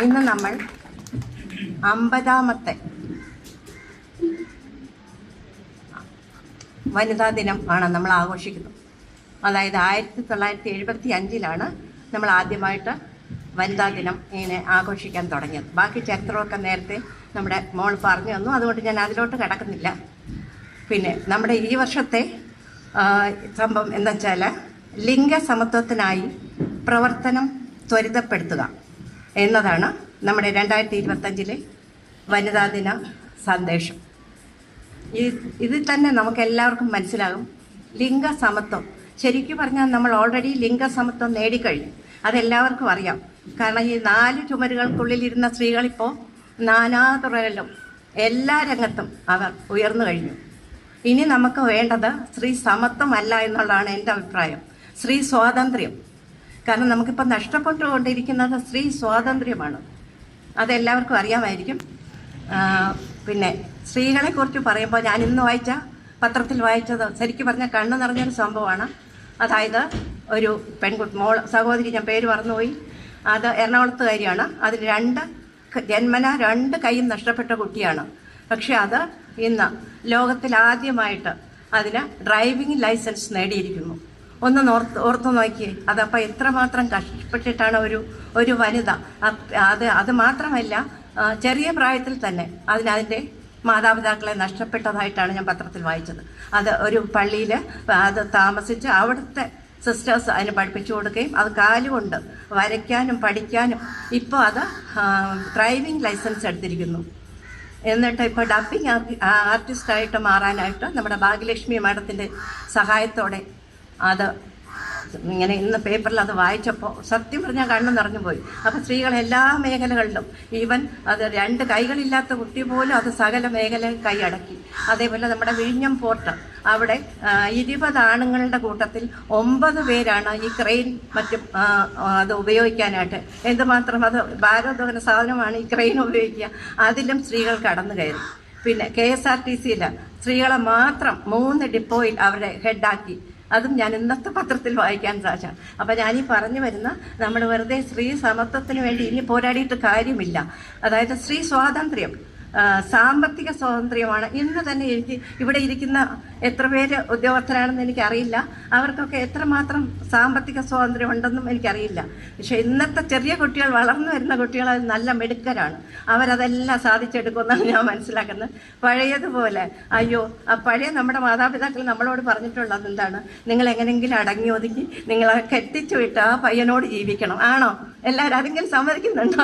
ഇന്ന് നമ്മൾ 50ാമത്തെ വനിതാ ദിനം ആണ് നമ്മൾ ആഘോഷിക്കുന്നത്. അതായത് 1975 നമ്മൾ ആദ്യമായിട്ട് വനിതാ ദിനം ഇങ്ങനെ ആഘോഷിക്കാൻ തുടങ്ങിയത്. ബാക്കി ചരിത്രമൊക്കെ നേരത്തെ നമ്മുടെ മോൾ പറഞ്ഞു തന്നു, അതുകൊണ്ട് ഞാൻ അതിലോട്ട് കിടക്കുന്നില്ല. പിന്നെ നമ്മുടെ ഈ വർഷത്തെ സംഭവം എന്താ വെച്ചാൽ ലിംഗസമത്വത്തിനായി പ്രവർത്തനം ത്വരിതപ്പെടുത്തുക എന്നതാണ് നമ്മുടെ 2025 വനിതാ ദിന സന്ദേശം. ഇതിൽ തന്നെ നമുക്ക് എല്ലാവർക്കും മനസ്സിലാകും ലിംഗസമത്വം. ശരിക്കും പറഞ്ഞാൽ നമ്മൾ ഓൾറെഡി ലിംഗസമത്വം നേടിക്കഴിഞ്ഞു, അതെല്ലാവർക്കും അറിയാം. കാരണം ഈ 4 ചുമരുകൾക്കുള്ളിലിരുന്ന സ്ത്രീകളിപ്പോൾ നാനാതുറകളിലും എല്ലാ രംഗത്തും അവർ ഉയർന്നു കഴിഞ്ഞു. ഇനി നമുക്ക് വേണ്ടത് സ്ത്രീ സമത്വമല്ല എന്നുള്ളതാണ് എൻ്റെ അഭിപ്രായം, സ്ത്രീ സ്വാതന്ത്ര്യം. കാരണം നമുക്കിപ്പോൾ നഷ്ടപ്പെട്ടുകൊണ്ടിരിക്കുന്നത് സ്ത്രീ സ്വാതന്ത്ര്യമാണ്, അതെല്ലാവർക്കും അറിയാമായിരിക്കും. പിന്നെ സ്ത്രീകളെക്കുറിച്ച് പറയുമ്പോൾ ഞാൻ ഇന്ന് വായിച്ച പത്രത്തിൽ വായിച്ചത് ശരിക്കും പറഞ്ഞാൽ കണ്ണു നിറഞ്ഞൊരു സംഭവമാണ്. അതായത് ഒരു പെൺകുട്ടി സഹോദരി, ഞാൻ പേര് മറന്നുപോയി, അത് എറണാകുളത്തുകാരിയാണ്. അതിൽ ജന്മന 2 കൈയും നഷ്ടപ്പെട്ട കുട്ടിയാണ്. പക്ഷെ അത് ഇന്ന് ലോകത്തിൽ ആദ്യമായിട്ട് അതിന് ഡ്രൈവിംഗ് ലൈസൻസ് നേടിയിരിക്കുന്നു. ഒന്ന് ഓർത്തു നോക്കിയേ, അതപ്പോൾ എത്രമാത്രം കഷ്ടപ്പെട്ടിട്ടാണ് ഒരു വനിത. അത് മാത്രമല്ല, ചെറിയ പ്രായത്തിൽ തന്നെ അതിൻ്റെ മാതാപിതാക്കളെ നഷ്ടപ്പെട്ടതായിട്ടാണ് ഞാൻ പത്രത്തിൽ വായിച്ചത്. അത് ഒരു പള്ളിയിൽ അത് താമസിച്ച് അവിടുത്തെ സിസ്റ്റേഴ്സ് അതിന് പഠിപ്പിച്ചു കൊടുക്കുകയും അത് കാലുകൊണ്ട് വരയ്ക്കാനും പഠിക്കാനും ഇപ്പോൾ അത് ഡ്രൈവിംഗ് ലൈസൻസ് എടുത്തിരിക്കുന്നു. എന്നിട്ട് ഇപ്പോൾ ഡബ്ബിംഗ് ആർട്ടിസ്റ്റായിട്ട് മാറാനായിട്ട് നമ്മുടെ ഭാഗ്യലക്ഷ്മി മാഡത്തിൻ്റെ സഹായത്തോടെ അത് ഇങ്ങനെ ഇന്ന് പേപ്പറിൽ അത് വായിച്ചപ്പോൾ സത്യം പറഞ്ഞാൽ കണ്ണു നിറഞ്ഞു പോയി. അപ്പോൾ സ്ത്രീകൾ എല്ലാ മേഖലകളിലും, ഈവൻ അത് 2 കൈകളില്ലാത്ത കുട്ടി പോലും അത് സകല മേഖലയിൽ കൈയടക്കി. അതേപോലെ നമ്മുടെ വിഴിഞ്ഞം പോർട്ട്, അവിടെ 20 ആണുങ്ങളുടെ കൂട്ടത്തിൽ 9 പേരാണ് ഈ ക്രെയിൻ മറ്റും അത് ഉപയോഗിക്കാനായിട്ട്. എന്തുമാത്രം അത് ഭാരോദ്വഹന സാധനമാണ് ഈ ക്രെയിൻ ഉപയോഗിക്കുക, അതിലും സ്ത്രീകൾ കടന്നു കയറി. പിന്നെ KSRTCയിൽ സ്ത്രീകളെ മാത്രം 3 ഡിപ്പോയിൽ അവരെ ഹെഡാക്കി. അതും ഞാൻ ഇന്നത്തെ പത്രത്തിൽ വായിക്കാൻ സാധിച്ചാണ്. അപ്പം ഞാനീ പറഞ്ഞു വരുന്ന, നമ്മൾ വെറുതെ സ്ത്രീ സമത്വത്തിന് വേണ്ടി ഇനി പോരാടിയിട്ട് കാര്യമില്ല. അതായത് സ്ത്രീ സ്വാതന്ത്ര്യം, സാമ്പത്തിക സ്വാതന്ത്ര്യമാണ്. ഇന്ന് തന്നെ എനിക്ക് ഇവിടെ ഇരിക്കുന്ന എത്ര പേര് ഉദ്യോഗസ്ഥരാണെന്ന് എനിക്കറിയില്ല, അവർക്കൊക്കെ എത്രമാത്രം സാമ്പത്തിക സ്വാതന്ത്ര്യം ഉണ്ടെന്നും എനിക്കറിയില്ല. പക്ഷേ ഇന്നത്തെ ചെറിയ കുട്ടികൾ, വളർന്നു വരുന്ന കുട്ടികൾ അത് നല്ല മിടുക്കരാണ്, അവരതെല്ലാം സാധിച്ചെടുക്കുമെന്നാണ് ഞാൻ മനസ്സിലാക്കുന്നത്. പഴയതുപോലെ പഴയ നമ്മുടെ മാതാപിതാക്കൾ നമ്മളോട് പറഞ്ഞിട്ടുള്ളത് എന്താണ്, നിങ്ങൾ എങ്ങനെയെങ്കിലും അടങ്ങി ഒതുക്കി നിങ്ങളെ കെട്ടിച്ചു വിട്ട് ആ പയ്യനോട് ജീവിക്കണം. ആണോ? എല്ലാവരും അതെങ്കിലും സമ്മതിക്കുന്നുണ്ടോ?